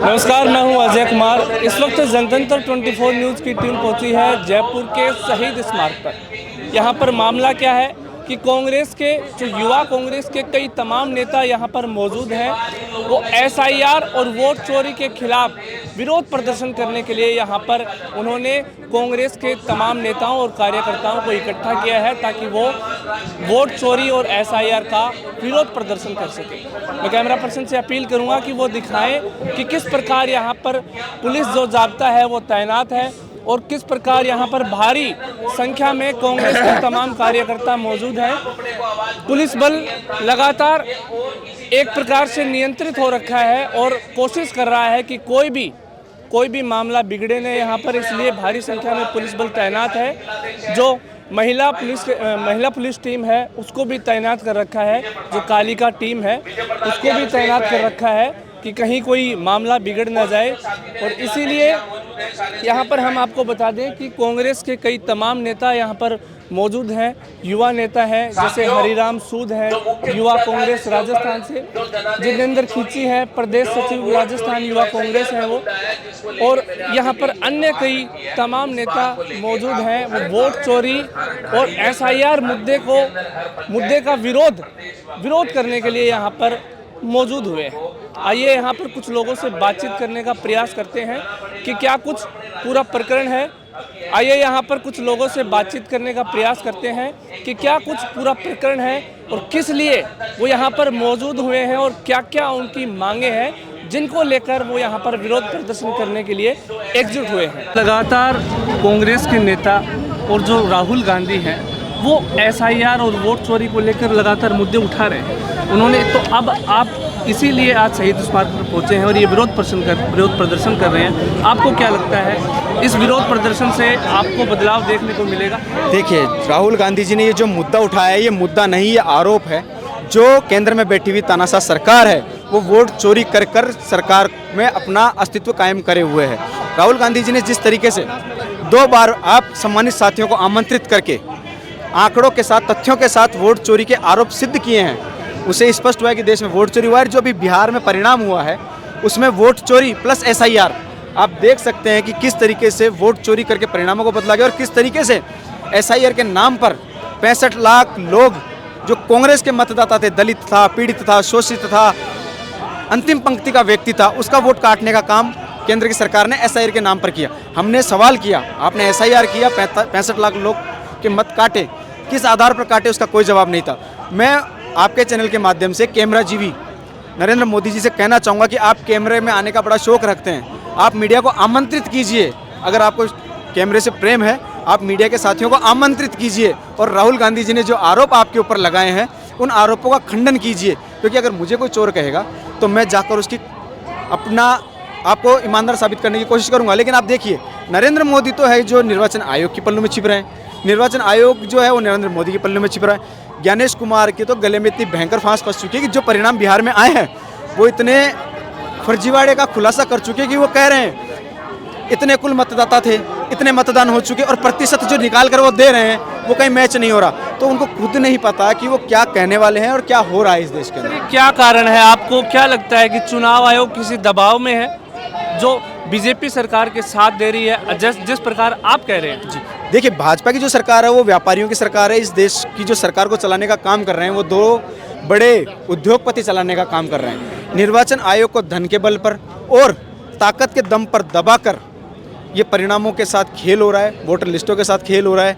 नमस्कार, मैं हूं अजय कुमार। इस वक्त जनतंत्र 24 न्यूज़ की टीम पहुंची है जयपुर के शहीद स्मारक पर। यहां पर मामला क्या है कि कांग्रेस के जो युवा कांग्रेस के कई तमाम नेता यहां पर मौजूद हैं। वो एसआईआर और वोट चोरी के खिलाफ विरोध प्रदर्शन करने के लिए यहां पर उन्होंने कांग्रेस के तमाम नेताओं और कार्यकर्ताओं को इकट्ठा किया है ताकि वो वोट चोरी और एसआईआर का विरोध प्रदर्शन कर सके। मैं कैमरा पर्सन से अपील करूंगा कि वो दिखाएं कि किस प्रकार यहां पर पुलिस जो जाब्ता है वो तैनात है और किस प्रकार यहां पर भारी संख्या में कांग्रेस के तमाम कार्यकर्ता मौजूद हैं। पुलिस बल लगातार एक प्रकार से नियंत्रित हो रखा है और कोशिश कर रहा है कि कोई भी मामला बिगड़े नहीं यहाँ पर, इसलिए भारी संख्या में पुलिस बल तैनात है। जो महिला पुलिस टीम है उसको भी तैनात कर रखा है, जो कालिका टीम है उसको भी तैनात कर रखा है कि कहीं कोई मामला बिगड़ ना जाए। और इसीलिए यहाँ पर हम आपको बता दें कि कांग्रेस के कई तमाम नेता यहाँ पर मौजूद हैं। युवा नेता हैं जैसे हरिराम सूद हैं, युवा कांग्रेस राजस्थान से, जितेंद्र खींची है प्रदेश सचिव राजस्थान युवा कांग्रेस है वो, और यहाँ पर अन्य कई तमाम नेता मौजूद हैं। वो वोट चोरी और एसआईआर मुद्दे का विरोध करने के लिए यहाँ पर मौजूद हुए हैं। आइए यहाँ पर कुछ लोगों से बातचीत करने का प्रयास करते हैं कि क्या कुछ पूरा प्रकरण है। आइए यहाँ पर कुछ लोगों से बातचीत करने का प्रयास करते हैं कि क्या कुछ पूरा प्रकरण है और किस लिए वो यहाँ पर मौजूद हुए हैं और क्या क्या उनकी मांगे हैं जिनको लेकर वो यहाँ पर विरोध प्रदर्शन करने के लिए एकजुट हुए हैं। लगातार कांग्रेस के नेता और जो राहुल गांधी हैं वो एसआईआर और वोट चोरी को लेकर लगातार मुद्दे उठा रहे हैं। उन्होंने तो अब आप इसीलिए आज शहीद स्मारक पर पहुंचे हैं और ये विरोध प्रदर्शन कर रहे हैं। आपको क्या लगता है इस विरोध प्रदर्शन से आपको बदलाव देखने को मिलेगा? देखिए, राहुल गांधी जी ने ये जो मुद्दा उठाया है ये मुद्दा नहीं, ये आरोप है। जो केंद्र में बैठी हुई तानाशाह सरकार है वो वोट चोरी कर सरकार में अपना अस्तित्व कायम करे हुए है। राहुल गांधी जी ने जिस तरीके से 2 बार आप सम्मानित साथियों को आमंत्रित करके आंकड़ों के साथ, तथ्यों के साथ वोट चोरी के आरोप सिद्ध किए हैं, उसे स्पष्ट हुआ है कि देश में वोट चोरी हुआ है। जो अभी बिहार में परिणाम हुआ है उसमें वोट चोरी प्लस एसआईआर, आप देख सकते हैं कि किस तरीके से वोट चोरी करके परिणामों को बदला गया और किस तरीके से एसआईआर के नाम पर 65 लाख लोग जो कांग्रेस के मतदाता थे, दलित था, पीड़ित था, शोषित था, अंतिम पंक्ति का व्यक्ति था, उसका वोट काटने का काम केंद्र की सरकार ने एसआईआर के नाम पर किया। हमने सवाल किया, आपने एसआईआर किया, 65 लाख लोग के मत काटे, किस आधार पर काटे, उसका कोई जवाब नहीं था। मैं आपके चैनल के माध्यम से कैमरा जीवी नरेंद्र मोदी जी से कहना चाहूँगा कि आप कैमरे में आने का बड़ा शौक रखते हैं, आप मीडिया को आमंत्रित कीजिए। अगर आपको कैमरे से प्रेम है आप मीडिया के साथियों को आमंत्रित कीजिए और राहुल गांधी जी ने जो आरोप आपके ऊपर लगाए हैं उन आरोपों का खंडन कीजिए। क्योंकि अगर मुझे कोई चोर कहेगा तो मैं जाकर उसकी आपको ईमानदार साबित करने की कोशिश करूँगा। लेकिन आप देखिए, नरेंद्र मोदी तो है जो निर्वाचन आयोग के पल्लू में छिप रहे हैं, निर्वाचन आयोग जो है वो नरेंद्र मोदी के पल्ले में छिप रहा है। ज्ञानेश कुमार के तो गले में इतनी भयंकर फांस फंस चुकी है कि जो परिणाम बिहार में आए हैं वो इतने फर्जीवाड़े का खुलासा कर चुके हैं कि वो कह रहे हैं इतने कुल मतदाता थे, इतने मतदान हो चुके और प्रतिशत जो निकाल कर वो दे रहे हैं वो कहीं मैच नहीं हो रहा। तो उनको खुद नहीं पता कि वो क्या कहने वाले हैं और क्या हो रहा है इस देश के अंदर। क्या कारण है, आपको क्या लगता है कि चुनाव आयोग किसी दबाव में है जो बीजेपी सरकार के साथ दे रही है जिस प्रकार आप कह रहे हैं? जी देखिए, भाजपा की जो सरकार है वो व्यापारियों की सरकार है। इस देश की जो सरकार को चलाने का काम कर रहे हैं वो 2 बड़े उद्योगपति चलाने का काम कर रहे हैं। निर्वाचन आयोग को धन के बल पर और ताकत के दम पर दबाकर ये परिणामों के साथ खेल हो रहा है, वोटर लिस्टों के साथ खेल हो रहा है।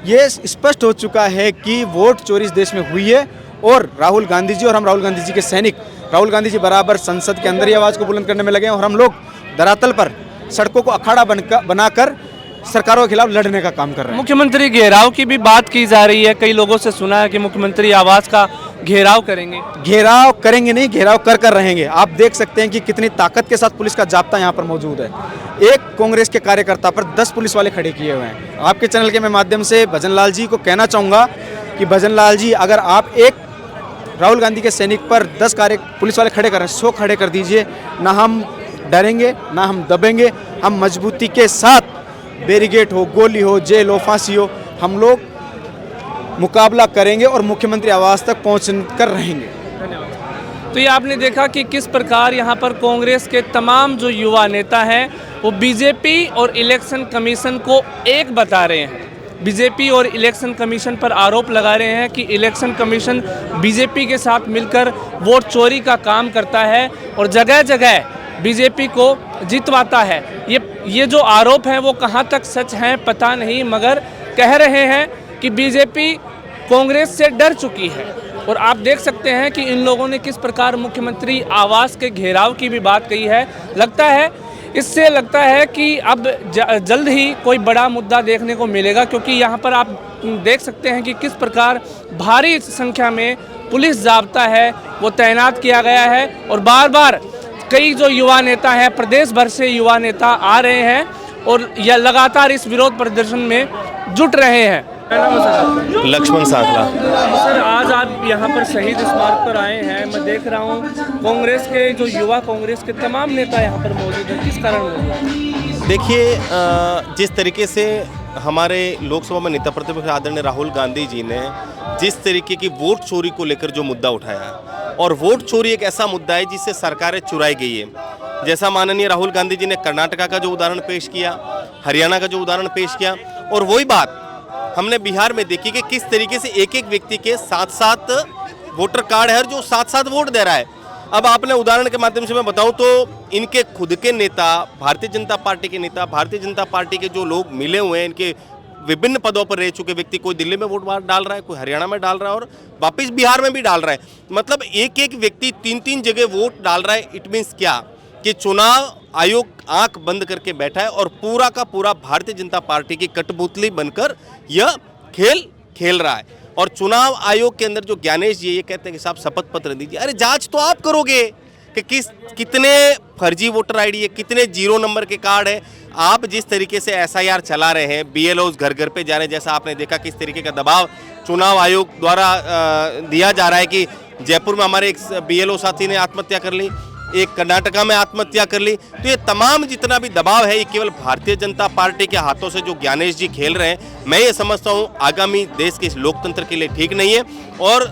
ये स्पष्ट हो चुका है कि वोट चोरी इस देश में हुई है और राहुल गांधी जी और हम राहुल गांधी जी के सैनिक, राहुल गांधी जी बराबर संसद के अंदर ही आवाज़ को बुलंद करने में लगे हैं और हम लोग धरातल पर सड़कों को अखाड़ा बनाकर सरकारों के खिलाफ लड़ने का काम कर रहे हैं। मुख्यमंत्री घेराव की भी बात की जा रही है, कई लोगों से सुना है कि मुख्यमंत्री आवास का घेराव करेंगे। घेराव करेंगे नहीं, घेराव कर रहेंगे। आप देख सकते हैं कि कितनी ताकत के साथ पुलिस का जाब्ता यहाँ पर मौजूद है। एक कांग्रेस के कार्यकर्ता पर 10 पुलिस वाले खड़े किए हुए हैं। आपके चैनल के मैं माध्यम से भजन लाल जी को कहना चाहूँगा कि भजन लाल जी, अगर आप एक राहुल गांधी के सैनिक पर 10 पुलिस वाले खड़े कर रहे हैं, 100 खड़े कर दीजिए। ना हम डरेंगे ना हम दबेंगे, हम मजबूती के साथ, बैरिकेड हो, गोली हो, जेल हो, फांसी हो, हम लोग मुकाबला करेंगे और मुख्यमंत्री आवास तक पहुँच कर रहेंगे। धन्यवाद। तो ये आपने देखा कि किस प्रकार यहाँ पर कांग्रेस के तमाम जो युवा नेता हैं वो बीजेपी और इलेक्शन कमीशन को एक बता रहे हैं। बीजेपी और इलेक्शन कमीशन पर आरोप लगा रहे हैं कि इलेक्शन कमीशन बीजेपी के साथ मिलकर वोट चोरी का काम करता है और जगह जगह बीजेपी को जितवाता है। ये जो आरोप हैं वो कहाँ तक सच हैं पता नहीं, मगर कह रहे हैं कि बीजेपी कांग्रेस से डर चुकी है। और आप देख सकते हैं कि इन लोगों ने किस प्रकार मुख्यमंत्री आवास के घेराव की भी बात कही है। इससे लगता है कि अब जल्द ही कोई बड़ा मुद्दा देखने को मिलेगा, क्योंकि यहाँ पर आप देख सकते हैं कि किस प्रकार भारी संख्या में पुलिस जाब्ता है वो तैनात किया गया है। और बार बार कई जो युवा नेता हैं, प्रदेश भर से युवा नेता आ रहे हैं और यह लगातार इस विरोध प्रदर्शन में जुट रहे हैं। लक्ष्मण सांखला। सर, आज आप यहाँ पर शहीद स्मारक पर आए हैं। मैं देख रहा हूँ कांग्रेस के जो युवा कांग्रेस के तमाम नेता यहाँ पर मौजूद हैं, किस कारण मौजूद हैं? देखिए, जिस तरीके से हमारे लोकसभा में नेता प्रतिपक्ष आदरणीय राहुल गांधी जी ने जिस तरीके की वोट चोरी को लेकर जो मुद्दा उठाया है, और वोट चोरी एक ऐसा मुद्दा है जिससे सरकारें चुराई गई है। जैसा माननीय राहुल गांधी जी ने कर्नाटका का जो उदाहरण पेश किया, हरियाणा का जो उदाहरण पेश किया, और वही बात हमने बिहार में देखी कि किस तरीके से एक एक व्यक्ति के साथ साथ वोटर कार्ड है जो साथ साथ वोट दे रहा है। अब आपने उदाहरण के माध्यम से मैं बताऊं तो इनके खुद के नेता, भारतीय जनता पार्टी के नेता, भारतीय जनता पार्टी के जो लोग मिले हुए हैं, इनके विभिन्न पदों पर रह चुके व्यक्ति, कोई दिल्ली में वोट डाल रहा है, कोई हरियाणा में डाल रहा है और वापिस बिहार में भी डाल रहा है। मतलब एक एक व्यक्ति 3-3 जगह वोट डाल रहा है। इट मीन्स क्या कि चुनाव आयोग आंख बंद करके बैठा है और पूरा का पूरा भारतीय जनता पार्टी की कठपुतली बनकर यह खेल खेल रहा है। और चुनाव आयोग के अंदर जो ज्ञानेश जी ये कहते हैं कि साहब शपथ पत्र दीजिए। अरे जांच तो आप करोगे कि कितने फर्जी वोटर आईडी है, कितने 0 नंबर के कार्ड है। आप जिस तरीके से SIR चला रहे हैं, BLOs घर घर पे जा रहे हैं, जैसा आपने देखा किस तरीके का दबाव चुनाव आयोग द्वारा दिया जा रहा है कि जयपुर में हमारे एक BLO साथी ने आत्महत्या कर ली, एक कर्नाटका में आत्महत्या कर ली। तो ये तमाम जितना भी दबाव है ये केवल भारतीय जनता पार्टी के हाथों से जो ज्ञानेश जी खेल रहे हैं, मैं ये समझता हूँ आगामी देश के इस लोकतंत्र के लिए ठीक नहीं है। और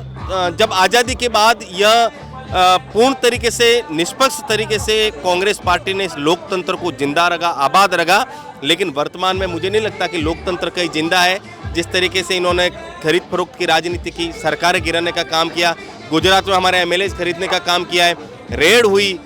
जब आज़ादी के बाद यह पूर्ण तरीके से निष्पक्ष तरीके से कांग्रेस पार्टी ने इस लोकतंत्र को जिंदा रखा, आबाद रखा, लेकिन वर्तमान में मुझे नहीं लगता कि लोकतंत्र कहीं जिंदा है। जिस तरीके से इन्होंने खरीद फरोख्त की राजनीति की, सरकारें गिराने का काम किया, गुजरात में हमारे MLAs खरीदने का काम किया है, रेड हुई,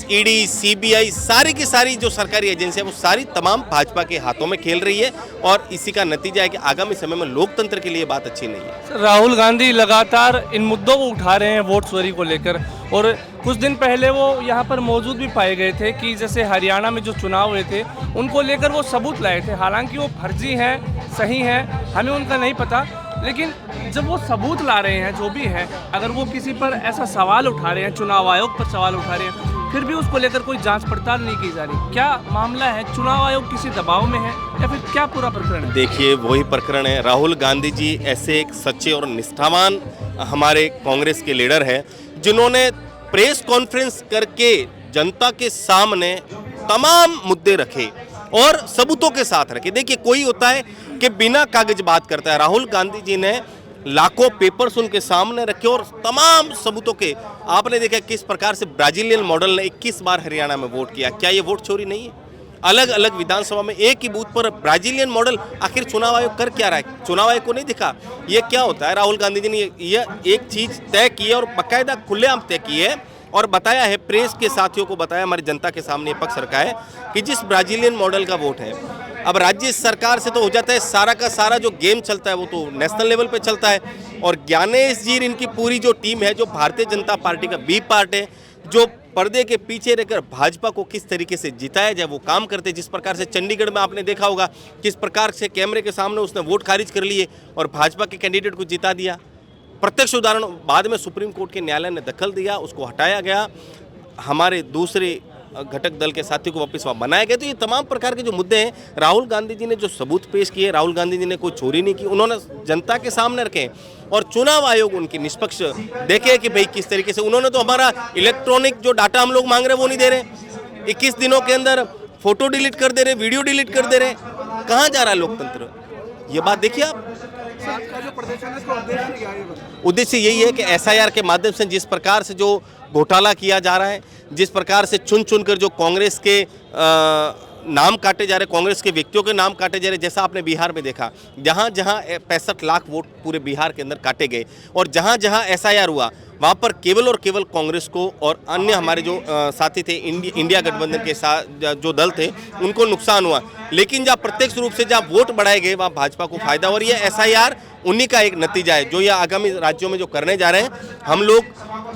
ED, CBI सारी की सारी जो सरकारी एजेंसियां वो सारी तमाम भाजपा के हाथों में खेल रही है। और इसी का नतीजा है कि आगामी समय में लोकतंत्र के लिए बात अच्छी नहीं है। राहुल गांधी लगातार इन मुद्दों को उठा रहे हैं वोट चोरी को लेकर, और कुछ दिन पहले वो यहाँ पर मौजूद भी पाए गए थे कि जैसे हरियाणा में जो चुनाव हुए थे उनको लेकर वो सबूत लाए थे। हालांकि वो फर्जी हैं, सही हैं, हमें उनका नहीं पता, लेकिन जब वो सबूत ला रहे हैं जो भी है, अगर वो किसी पर ऐसा सवाल उठा रहे हैं, चुनाव आयोग पर सवाल उठा रहे हैं, फिर भी उसको लेकर कोई जांच पड़ताल नहीं की जा रही, क्या मामला है? चुनाव आयोग किसी दबाव में है या फिर क्या पूरा प्रकरण है? देखिए, वही प्रकरण है। राहुल गांधी जी ऐसे एक सच्चे और निष्ठावान हमारे कांग्रेस के लीडर हैं जिन्होंने प्रेस कॉन्फ्रेंस करके जनता के सामने तमाम मुद्दे रखे और सबूतों के साथ रखे। देखिए, कोई होता है कि बिना कागज बात करता है, राहुल गांधी जी ने लाखों पेपर्स उनके सामने रखे और तमाम सबूतों के। आपने देखा किस प्रकार से ब्राजीलियन मॉडल ने 21 बार हरियाणा में वोट किया। क्या ये वोट चोरी नहीं है? अलग अलग विधानसभा में एक ही बूथ पर ब्राजीलियन मॉडल। आखिर चुनाव आयोग कर क्या रहा है? चुनाव आयोग को नहीं दिखा ये क्या होता है? राहुल गांधी जी ने यह एक चीज तय की है और बाकायदा खुलेआम तय की है और बताया है, प्रेस के साथियों को बताया, हमारी जनता के सामने पक्ष रखा है कि जिस ब्राजीलियन मॉडल का वोट है, अब राज्य सरकार से तो हो जाता है, सारा का सारा जो गेम चलता है वो तो नेशनल लेवल पे चलता है। और ज्ञानेश जी इनकी पूरी जो टीम है, जो भारतीय जनता पार्टी का बी पार्ट है, जो पर्दे के पीछे रहकर भाजपा को किस तरीके से जिताया जाए वो काम करते। जिस प्रकार से चंडीगढ़ में आपने देखा होगा किस प्रकार से कैमरे के सामने उसने वोट खारिज कर लिए और भाजपा के कैंडिडेट को जिता दिया। प्रत्यक्ष उदाहरण बाद में सुप्रीम कोर्ट के न्यायालय ने दखल दिया, उसको हटाया गया, हमारे दूसरे घटक दल के साथी को वापस वहाँ बनाया गया। तो ये तमाम प्रकार के जो मुद्दे हैं, राहुल गांधी जी ने जो सबूत पेश किए, राहुल गांधी जी ने कोई चोरी नहीं की, उन्होंने जनता के सामने रखे और चुनाव आयोग उनकी निष्पक्ष देखे कि भाई किस तरीके से। उन्होंने तो हमारा इलेक्ट्रॉनिक जो डाटा हम लोग मांग रहे हैं वो नहीं दे रहे। 21 दिनों के अंदर फोटो डिलीट कर दे रहे, वीडियो डिलीट कर दे रहे। कहाँ जा रहा है लोकतंत्र? ये बात देखिए आप। उद्देश्य यही है कि एसआईआर के माध्यम से जिस प्रकार से जो घोटाला किया जा रहा है, जिस प्रकार से चुन चुन कर जो कांग्रेस के नाम काटे जा रहे, कांग्रेस के व्यक्तियों के नाम काटे जा रहे, जैसा आपने बिहार में देखा, जहां जहां 65 लाख वोट पूरे बिहार के अंदर काटे गए और जहां जहां एसआईआर हुआ वहां पर केवल और केवल कांग्रेस को और अन्य हमारे जो साथी थे इंडिया गठबंधन के साथ जो दल थे उनको नुकसान हुआ। लेकिन जहाँ प्रत्यक्ष रूप से जहाँ वोट बढ़ाए गए वहाँ भाजपा को फायदा, और ये एसआईआर उन्हीं का एक नतीजा है जो ये आगामी राज्यों में जो करने जा रहे हैं। हम लोग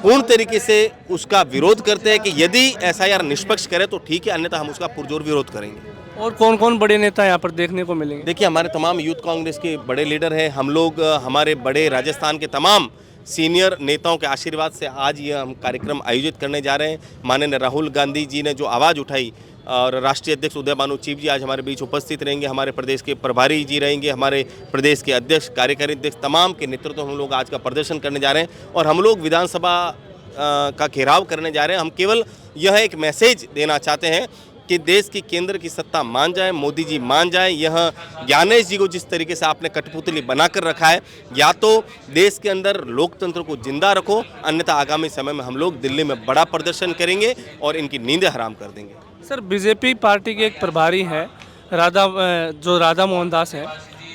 पूर्ण तरीके से उसका विरोध करते हैं कि यदि एसआईआर निष्पक्ष करे तो ठीक है, अन्यथा हम उसका पुरजोर विरोध करेंगे। और कौन कौन बड़े नेता यहाँ पर देखने को मिलेंगे? देखिए, हमारे तमाम यूथ कांग्रेस के बड़े लीडर हैं। हम लोग हमारे बड़े राजस्थान के तमाम सीनियर नेताओं के आशीर्वाद से आज ये हम कार्यक्रम आयोजित करने जा रहे हैं। माननीय राहुल गांधी जी ने जो आवाज़ उठाई और राष्ट्रीय अध्यक्ष उदय भानु चीफ जी आज हमारे बीच उपस्थित रहेंगे, हमारे प्रदेश के प्रभारी जी रहेंगे, हमारे प्रदेश के अध्यक्ष, कार्यकारी अध्यक्ष, तमाम के नेतृत्व हम लोग आज का प्रदर्शन करने जा रहे हैं और हम लोग विधानसभा का घेराव करने जा रहे हैं। हम केवल यह एक मैसेज देना चाहते हैं कि देश की केंद्र की सत्ता मान जाए, मोदी जी मान जाए। यह ज्ञानेश जी को जिस तरीके से आपने कठपुतली बनाकर रखा है, या तो देश के अंदर लोकतंत्र को जिंदा रखो, अन्यथा आगामी समय में हम लोग दिल्ली में बड़ा प्रदर्शन करेंगे और इनकी नींदें हराम कर देंगे। सर, बीजेपी पार्टी के एक प्रभारी हैं राधा मोहन दास हैं,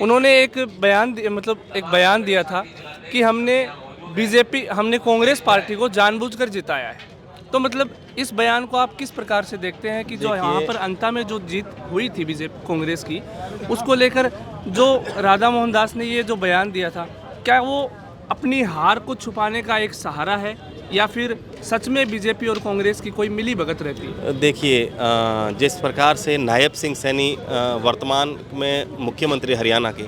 उन्होंने एक बयान दिया था कि हमने कांग्रेस पार्टी को जानबूझकर जिताया है। तो मतलब इस बयान को आप किस प्रकार से देखते हैं कि जो यहाँ पर अंता में जो जीत हुई थी बीजेपी कांग्रेस की, उसको लेकर जो राधा मोहन दास ने ये जो बयान दिया था, क्या वो अपनी हार को छुपाने का एक सहारा है या फिर सच में बीजेपी और कांग्रेस की कोई मिली भगत रहती है? देखिए, जिस प्रकार से नायब सिंह सैनी वर्तमान में मुख्यमंत्री हरियाणा के,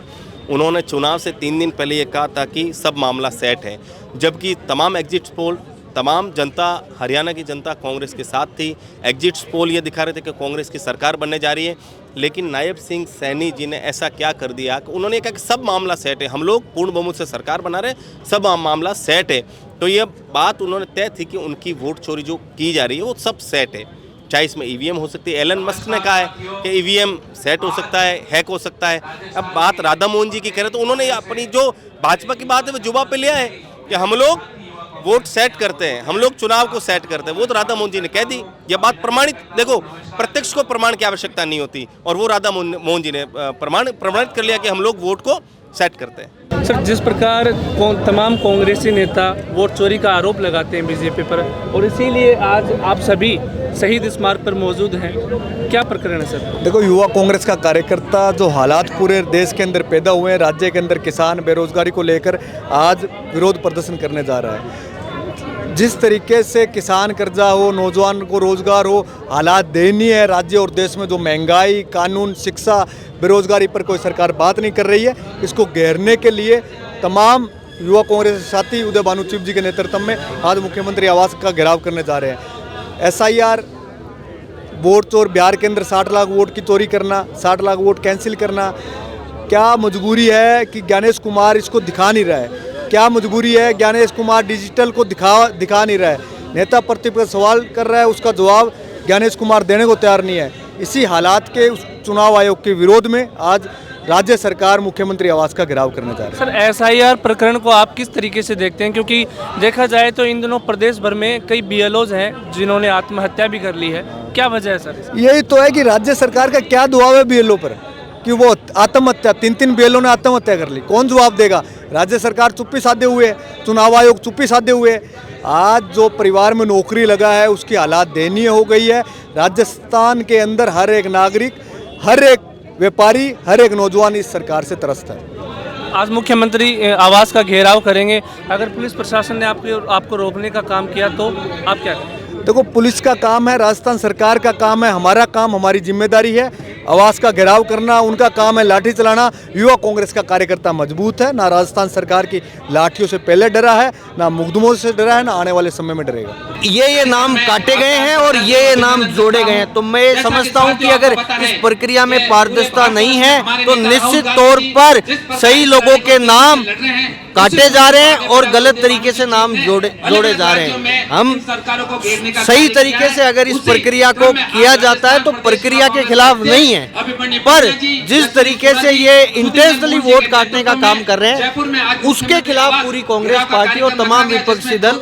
उन्होंने चुनाव से 3 दिन पहले ये कहा था कि सब मामला सेट है, जबकि तमाम एग्जिट पोल, तमाम जनता, हरियाणा की जनता कांग्रेस के साथ थी। एग्जिट पोल ये दिखा रहे थे कि कांग्रेस की सरकार बनने जा रही है, लेकिन नायब सिंह सैनी जी ने ऐसा क्या कर दिया कि उन्होंने कहा कि सब मामला सेट है, हम लोग पूर्ण बहुमत से सरकार बना रहे, सब मामला सेट है। तो ये बात उन्होंने तय थी कि उनकी वोट चोरी जो की जा रही है वो सब सेट है, चाहे इसमें ईवीएम हो सकती है। एलन मस्क ने कहा है कि ईवीएम सेट हो सकता है, हैक हो सकता है। अब बात राधा मोहन जी की करें तो उन्होंने अपनी जो भाजपा की बात है वो जुबा पे लिया है कि हम लोग वोट सेट करते हैं, हम लोग चुनाव को सेट करते हैं। वो तो राधा मोहन जी ने कह दी, ये बात प्रमाणित, देखो प्रत्यक्ष को प्रमाण की आवश्यकता नहीं होती, और वो राधा मोहन जी ने प्रमाणित कर लिया कि हम लोग वोट को सेट करते हैं। सर, जिस प्रकार तमाम कांग्रेसी नेता वोट चोरी का आरोप लगाते हैं बीजेपी पर, और इसीलिए आज आप सभी शहीद स्मारक पर मौजूद हैं, क्या प्रकरण है सर? देखो, युवा कांग्रेस का कार्यकर्ता जो हालात पूरे देश के अंदर पैदा हुए हैं, राज्य के अंदर किसान बेरोजगारी को लेकर आज विरोध प्रदर्शन करने जा रहा है। जिस तरीके से किसान कर्जा हो, नौजवान को रोजगार हो, हालात दयनीय है राज्य और देश में। जो महंगाई, कानून, शिक्षा, बेरोजगारी पर कोई सरकार बात नहीं कर रही है। इसको घेरने के लिए तमाम युवा कांग्रेस साथी उदय भानु चीफ जी के नेतृत्व में आज मुख्यमंत्री आवास का घेराव करने जा रहे हैं। एसआईआर वोट चोर, बिहार के अंदर 60 लाख वोट की चोरी करना, 60 लाख वोट कैंसिल करना, क्या मजबूरी है कि ज्ञानेश कुमार इसको दिखा नहीं रहा है? क्या मजबूरी है ज्ञानेश कुमार डिजिटल को दिखा नहीं रहा है? नेता प्रतिपक्ष सवाल कर रहा है, उसका जवाब ज्ञानेश कुमार देने को तैयार नहीं है। इसी हालात के उस चुनाव आयोग के विरोध में आज राज्य सरकार मुख्यमंत्री आवास का घेराव करने जा रही है। सर, एसआईआर प्रकरण को आप किस तरीके से देखते हैं? क्योंकि देखा जाए तो इन दिनों प्रदेश भर में कई बीएलओज हैं जिन्होंने आत्महत्या भी कर ली है, क्या वजह है सर? यही तो है कि राज्य सरकार का क्या दबाव है बीएलओ पर कि वो आत्महत्या, 3 बीएलओ ने आत्महत्या कर ली। कौन जवाब देगा? राज्य सरकार चुप्पी साधे हुए, चुनाव आयोग चुप्पी साधे हुए। आज जो परिवार में नौकरी लगा है उसकी हालात दयनीय हो गई है। राजस्थान के अंदर हर एक नागरिक, हर एक व्यापारी, हर एक नौजवान इस सरकार से त्रस्त है। आज मुख्यमंत्री आवास का घेराव करेंगे, अगर पुलिस प्रशासन ने आपको रोकने का काम किया तो आप क्या करें? देखो, पुलिस का काम है, राजस्थान सरकार का काम है, हमारा काम, हमारी जिम्मेदारी है आवास का घेराव करना, उनका काम है लाठी चलाना। युवा कांग्रेस का कार्यकर्ता मजबूत है, ना राजस्थान सरकार की लाठियों से पहले डरा है, ना मुकदमों से डरा है, ना आने वाले समय में डरेगा। ये नाम काटे गए हैं और ये नाम जोड़े गए हैं, तो मैं समझता हूं कि अगर इस प्रक्रिया में पारदर्शिता नहीं है तो निश्चित तौर पर सही लोगों के नाम काटे जा रहे हैं और गलत तरीके से नाम जोड़े जा रहे हैं। हम सही तरीके से अगर इस प्रक्रिया को किया जाता है तो प्रक्रिया के खिलाफ नहीं है, पर जिस तरीके से ये इंटेंशनली वोट काटने का काम कर रहे हैं उसके खिलाफ पूरी कांग्रेस पार्टी और तमाम विपक्षी दल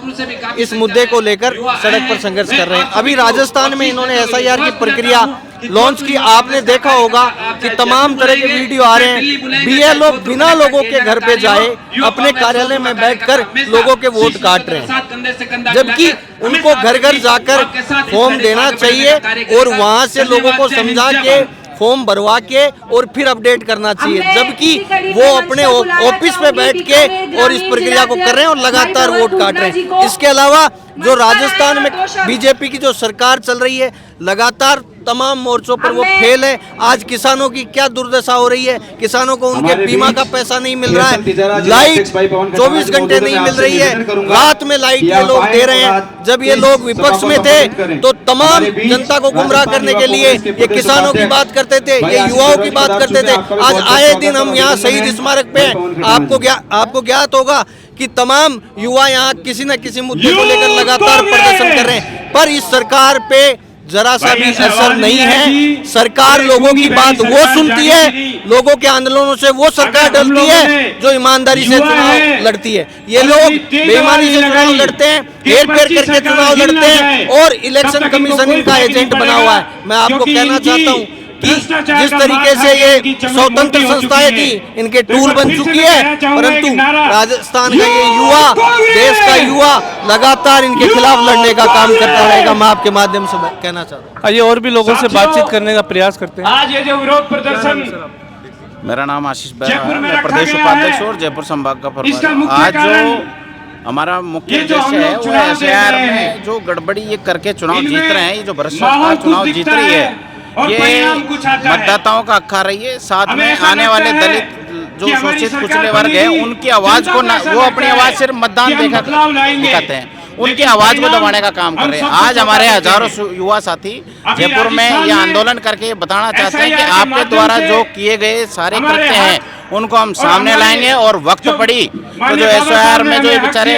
इस मुद्दे को लेकर सड़क पर संघर्ष कर रहे हैं। अभी राजस्थान में इन्होंने एसआईआर की प्रक्रिया लॉन्च की, आपने देखा होगा कि तमाम तरह के वीडियो आ रहे हैं। बीएलओ बिना लोगों के घर पे जाए अपने कार्यालय में बैठकर लोगों के वोट काट रहे हैं, जबकि उनको घर घर जाकर फॉर्म देना चाहिए और वहां से लोगों को समझा के फॉर्म भरवा के और फिर अपडेट करना चाहिए, जबकि वो अपने ऑफिस पे बैठ के और इस प्रक्रिया को कर रहे हैं और लगातार वोट काट रहे हैं। इसके अलावा जो राजस्थान में बीजेपी की जो सरकार चल रही है लगातार तमाम मोर्चों पर वो फेल है। आज किसानों की क्या दुर्दशा हो रही है, किसानों को उनके बीमा का पैसा नहीं मिल रहा है, लाइट 24 घंटे नहीं मिल रही है, रात में लाइट ये लोग दे रहे हैं। जब ये लोग विपक्ष में थे तो तमाम जनता को गुमराह करने के लिए ये किसानों की बात करते थे, ये युवाओं की बात करते थे। आज आए दिन हम यहाँ शहीद स्मारक पे आपको ज्ञात होगा कि तमाम युवा यहाँ किसी न किसी मुद्दे को लेकर लगातार प्रदर्शन कर रहे हैं, पर इस सरकार पे जरा सा भी असर नहीं है। सरकार लोगों की बात वो सुनती है, लोगों के आंदोलनों से वो सरकार डरती है जो ईमानदारी से चुनाव लड़ती है। ये लोग बेईमानी से चुनाव लड़ते हैं, हेर फेर करके चुनाव लड़ते हैं और इलेक्शन कमीशन इनका एजेंट बना हुआ है। मैं आपको कहना चाहता हूँ कि जिस तरीके से ये स्वतंत्र संस्थाएं थी इनके टूल बन चुकी है, परंतु राजस्थान का ये युवा, देश का युवा लगातार इनके खिलाफ लड़ने का काम करता रहेगा। मैं आपके माध्यम से कहना चाहता हूँ। आइए और भी लोगों से बातचीत करने का प्रयास करते हैं। आज ये जो विरोध प्रदर्शन, मेरा नाम आशीष बैरा है, मैं प्रदेश उपाध्यक्ष और जयपुर संभाग का प्रभारी। आज जो हमारा मुख्य उद्देश्य है वो एसआईआर में जो गड़बड़ी ये करके चुनाव जीत रहे हैं, ये जो भ्रष्टाचार चुनाव जीत रही है, ये मतदाताओं का हक खा रही है। साथ में आने वाले दलित जो शोषित कुचले वर्ग है उनकी आवाज को वो अपनी आवाज सिर्फ मतदान दिखाते हैं, उनकी आवाज को दबाने का काम कर रहे हैं। आज हमारे हजारों युवा साथी जयपुर में ये आंदोलन करके बताना चाहते हैं कि आपके द्वारा जो किए गए सारे कृत्य हैं उनको हम सामने लाएंगे और वक्त पड़ी तो जो एसआईआर में जो बेचारे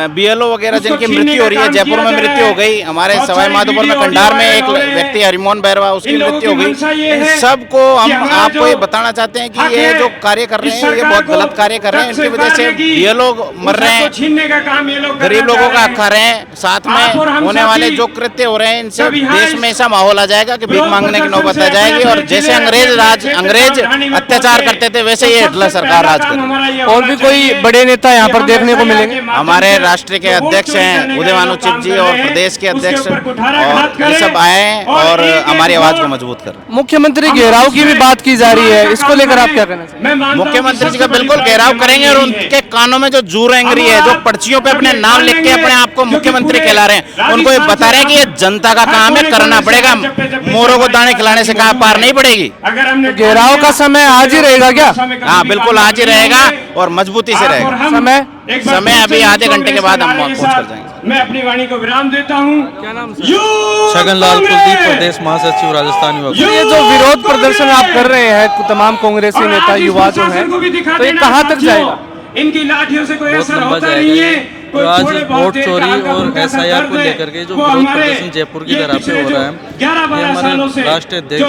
बीएलओ वगैरह जिनकी मृत्यु हो रही है, जयपुर में मृत्यु हो गई, हमारे सवाई माधोपुर में कंडार में एक व्यक्ति हरिमोहन बैरवा उसकी मृत्यु हो गई, इन सबको हम आपको ये बताना चाहते हैं कि ये जो कार्य कर रहे हैं ये बहुत गलत कार्य कर रहे हैं। इनकी वजह से बीएलओ मर रहे हैं, गरीब लोगों का हक खा रहे हैं। साथ में होने वाले जो कृत्य हो रहे हैं इनसे देश में ऐसा माहौल आ जाएगा कि भीख मांगने की नौबत आ जाएगी और जैसे अंग्रेज अत्याचार करते थे वैसे ये हिटलर सरकार राज करे। और भी कोई बड़े नेता यहाँ पर देखने को मिलेंगे? हमारे राष्ट्र के अध्यक्ष हैं उदयभानु चिप जी और प्रदेश के अध्यक्ष और ये सब आए हैं और हमारी आवाज को मजबूत कर। मुख्यमंत्री घेराव की भी बात की जा रही है, इसको लेकर आप क्या कहना चाहिए? मुख्यमंत्री जी का बिल्कुल घेराव करेंगे और उनके कानों में जो जू रेंगरी है, जो पर्चियों पे अपने नाम लिख के अपने आप को मुख्यमंत्री कहला रहे हैं, उनको ये बता रहे हैं कि ये जनता का काम है, करना पड़ेगा। मोरों को दाने खिलाने से कहाँ पार नहीं पड़ेगी। घेराव का समय आज ही रहेगा क्या? हाँ बिल्कुल आज ही रहेगा और मजबूती से रहेगा। समय अभी आधे घंटे के बाद हम पहुंच कर जाएंगे। मैं अपनी वाणी को विराम देता हूँ। क्या नाम? छगनलाल कुलदीप, प्रदेश महासचिव राजस्थान युवा। ये जो विरोध प्रदर्शन आप कर रहे हैं तमाम कांग्रेसी नेता युवा जो हैं, तो ये कहाँ तक जाएगा? इनकी लाठियों से कोई असर लंबा होता नहीं है। तो आज वोट चोरी और एसआईआर को लेकर के जो विरोध प्रदर्शन जयपुर की तरफ से हो रहा है, ये हमारे राष्ट्रीय अध्यक्ष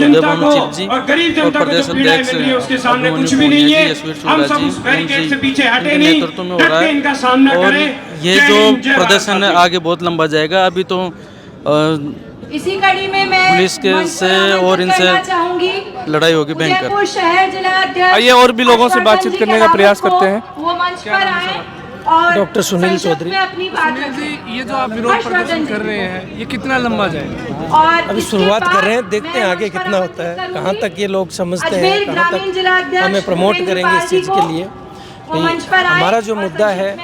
उदयभानु चिप जी और प्रदेश अध्यक्ष अभिमन्यु पूनिया जी, यशवीर शुक्ला जी, उनके नेतृत्व में हो रहा है। और ये जो प्रदर्शन है आगे बहुत लंबा जाएगा। अभी तो इसी कड़ी में मैं पुलिस के से और इनसे लड़ाई होगी भयंकर। आइए और भी लोगों से बातचीत करने का प्रयास करते हैं। वो मंच पर आए और डॉक्टर सुनील चौधरी। ये जो आप विरोध प्रदर्शन कर रहे हैं ये कितना लंबा जाएगा? और अभी शुरुआत कर रहे हैं, देखते हैं आगे कितना होता है, कहाँ तक ये लोग समझते हैं, कहाँ तक हमें प्रमोट करेंगे इस चीज़ के लिए। हमारा जो मुद्दा है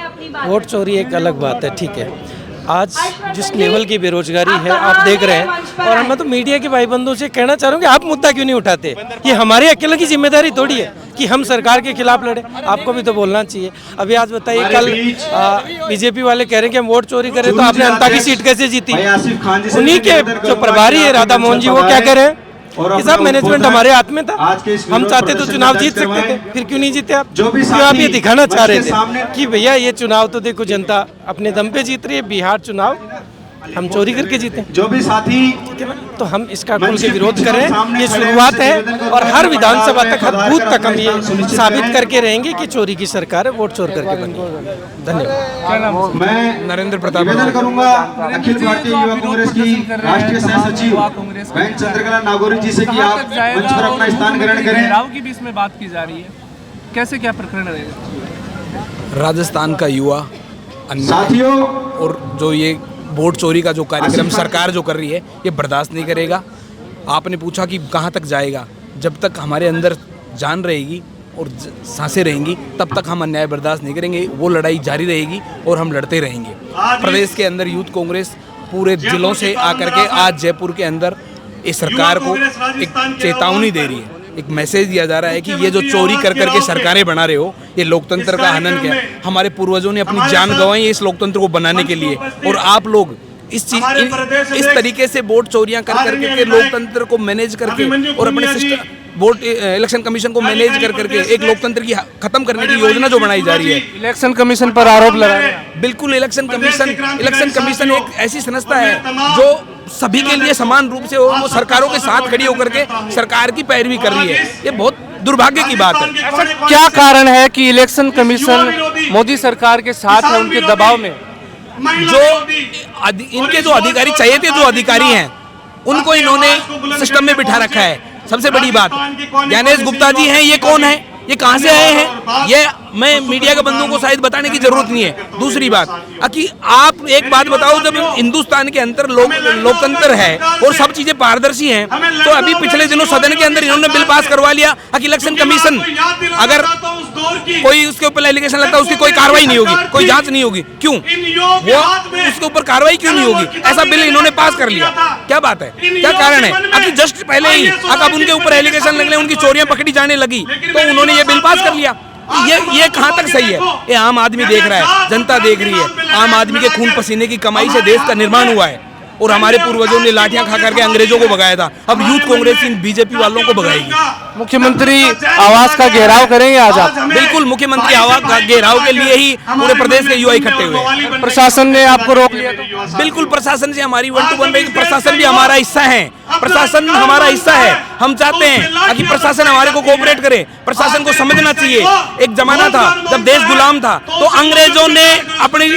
वोट चोरी एक अलग बात है, ठीक है। आज जिस लेवल की बेरोजगारी है आप देख रहे हैं, और मैं तो मीडिया के भाई बंधुओं से कहना चाह रहा हूँ कि आप मुद्दा क्यों नहीं उठाते? ये हमारे अकेले की जिम्मेदारी थोड़ी है कि हम सरकार के खिलाफ लड़े, आपको भी तो बोलना चाहिए। अभी आज बताइए, कल बीजेपी वाले कह रहे हैं कि हम वोट चोरी करें तो आपने अंता की सीट कैसे जीती? उन्हीं के जो प्रभारी है राधा मोहन जी, वो क्या कह रहे हैं ये सब मैनेजमेंट हमारे हाथ में था। हम चाहते तो चुनाव जीत सकते थे, फिर क्यों नहीं जीते आप? क्यों आप ये दिखाना चाह रहे थे कि भैया ये चुनाव तो देखो जनता अपने दम पे जीत रही है, बिहार चुनाव हम चोरी करके जीते, जो भी साथी तो हम इसका खुल के विरोध करें। ये शुरुआत है और हर विधानसभा तक, हर बूथ तक हम ये साबित करके रहेंगे कि चोरी की सरकार है, वोट चोर करके बनी। धन्यवाद। क्या नाम है? मैं नरेंद्र प्रताप निवेदन करूंगा अखिल भारतीय युवा कांग्रेस की राष्ट्रीय सह सचिव बहन चंद्रकला नागौरी जी से कि आप मंच पर अपना स्थान ग्रहण करें। घेराव की भी इसमें बात की जा रही है, कैसे क्या प्रकरण रहेगा? राजस्थान का युवा साथियों और जो ये वोट चोरी का जो कार्यक्रम सरकार जो कर रही है ये बर्दाश्त नहीं करेगा। आपने पूछा कि कहाँ तक जाएगा, जब तक हमारे अंदर जान रहेगी और सांसें रहेंगी तब तक हम अन्याय बर्दाश्त नहीं करेंगे। वो लड़ाई जारी रहेगी और हम लड़ते रहेंगे। प्रदेश के अंदर यूथ कांग्रेस पूरे जिलों से आकर के आज जयपुर के अंदर इस सरकार को एक चेतावनी दे रही है, एक मैसेज दिया जा रहा है कि ये जो चोरी कर करके सरकारें बना रहे हो, ये लोकतंत्र का हनन क्या है। हमारे पूर्वजों ने अपनी जान गंवाई है इस लोकतंत्र को बनाने के लिए, और आप लोग इस तरीके से वोट चोरियां कर करके के लोकतंत्र को मैनेज करके और अपने सिस्टम वोट इलेक्शन कमीशन को मैनेज कर करके एक लोकतंत्र की खत्म करने की योजना जो बनाई जा रही है। इलेक्शन कमीशन पर आरोप लगा रहे हैं। बिल्कुल, इलेक्शन कमीशन एक ऐसी संस्था है जो सभी के लिए समान रूप से वो सरकारों के साथ खड़ी होकर के सरकार की पैरवी कर रही है। ये बहुत दुर्भाग्य की बात है। ऐसा क्या कारण है कि इलेक्शन कमीशन मोदी सरकार के साथ है, उनके दबाव में? जो इनके जो अधिकारी चाहिए थे, जो अधिकारी हैं, उनको इन्होंने सिस्टम में बिठा रखा है। सबसे बड़ी बात, ज्ञानेश गुप्ता जी हैं, ये कौन है, ये कहां से आए हैं, ये मैं मीडिया के बंधुओं को शायद बताने की जरूरत नहीं है। दूसरी बात कि आप एक बात बताओ, जब हिंदुस्तान के अंदर लोकतंत्र है और सब चीजें पारदर्शी हैं, तो अभी पिछले दिनों सदन के अंदर इन्होंने बिल पास करवा लिया कि इलेक्शन कमीशन अगर कोई उसके ऊपर एलिगेशन लगता है उसकी कोई कार्रवाई नहीं होगी, कोई जांच नहीं होगी। क्यों वो उसके ऊपर कार्रवाई क्यों नहीं होगी? ऐसा बिल इन्होंने पास कर लिया, क्या बात है, क्या कारण है? अभी जस्ट पहले ही अब उनके ऊपर एलिगेशन लगने, उनकी चोरियां पकड़ी जाने लगी तो उन्होंने ये बिल पास कर लिया। ये कहां तक सही है? ये आम आदमी देख रहा है, जनता देख रही है। आम आदमी के खून पसीने की कमाई से देश का निर्माण हुआ है और हमारे पूर्वजों ने लाठियां खा करके अंग्रेजों को भगाया था। अब यूथ कांग्रेस इन बीजेपी वालों को भगाएगी। मुख्यमंत्री आवास का घेराव करेंगे आज आप? बिल्कुल, मुख्यमंत्री आवास का घेराव के लिए ही पूरे प्रदेश के युवा इकट्ठे हुए हैं। प्रशासन ने आपको रोक लिया? बिल्कुल, प्रशासन से हमारी 1 to 1 में प्रशासन भी हमारा हिस्सा है, प्रशासन हमारा हिस्सा है। हम चाहते हैं कि प्रशासन हमारे को कोऑपरेट करे। प्रशासन को समझना चाहिए, एक जमाना था जब देश गुलाम था तो अंग्रेजों ने अपनी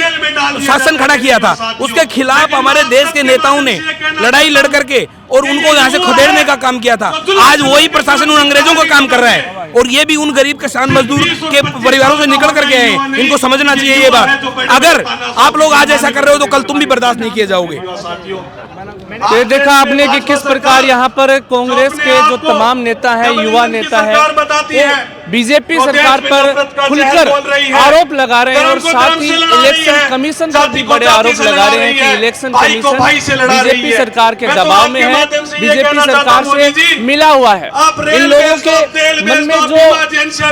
शासन खड़ा किया था, उसके खिलाफ हमारे देश के नेताओं ने लड़ाई लड़ करके और उनको यहाँ से खदेड़ने का काम किया था। आज वही प्रशासन उन अंग्रेजों का काम कर रहा है और ये भी उन गरीब किसान मजदूर के परिवारों से निकल करके आए हैं। इनको समझना चाहिए ये बात। अगर आप लोग आज ऐसा कर रहे हो तो कल तुम भी बर्दाश्त नहीं किए जाओगे। ये देखा आपने कि किस प्रकार यहाँ पर कांग्रेस के जो तमाम नेता हैं, युवा नेता है, बीजेपी सरकार पर खुलकर आरोप लगा रहे हैं और साथ ही इलेक्शन कमीशन पर भी बड़े आरोप लगा रहे हैं कि इलेक्शन कमीशन बीजेपी सरकार के दबाव में है, बीजेपी सरकार से मिला हुआ है। इन लोगों के मन में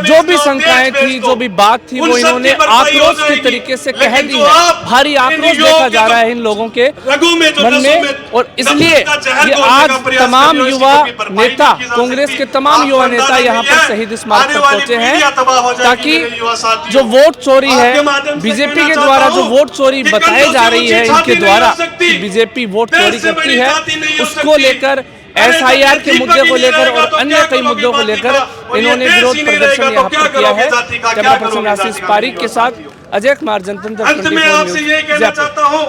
जो भी शंकाएं थी, जो भी बात थी, वो इन्होंने आक्रोश के तरीके से कह दी है। भारी आक्रोश देखा जा रहा है इन लोगों के मन में और इसलिए ये आज तमाम युवा नेता, कांग्रेस के तमाम युवा नेता यहाँ पर शहीद स्मारक पर पहुंचे हैं ताकि जो वोट चोरी है, बीजेपी के द्वारा जो वोट चोरी बताई जा रही है इनके द्वारा बीजेपी वोट चोरी करती है, उसको लेकर SIR के मुद्दे को लेकर और अन्य कई मुद्दों को लेकर इन्होंने विरोध प्रदर्शन यहाँ पर किया है। कैमरा पर्सन आशीष पारिक के साथ अजय कुमार, जनतंत्र 24 न्यूज़, जयपुर।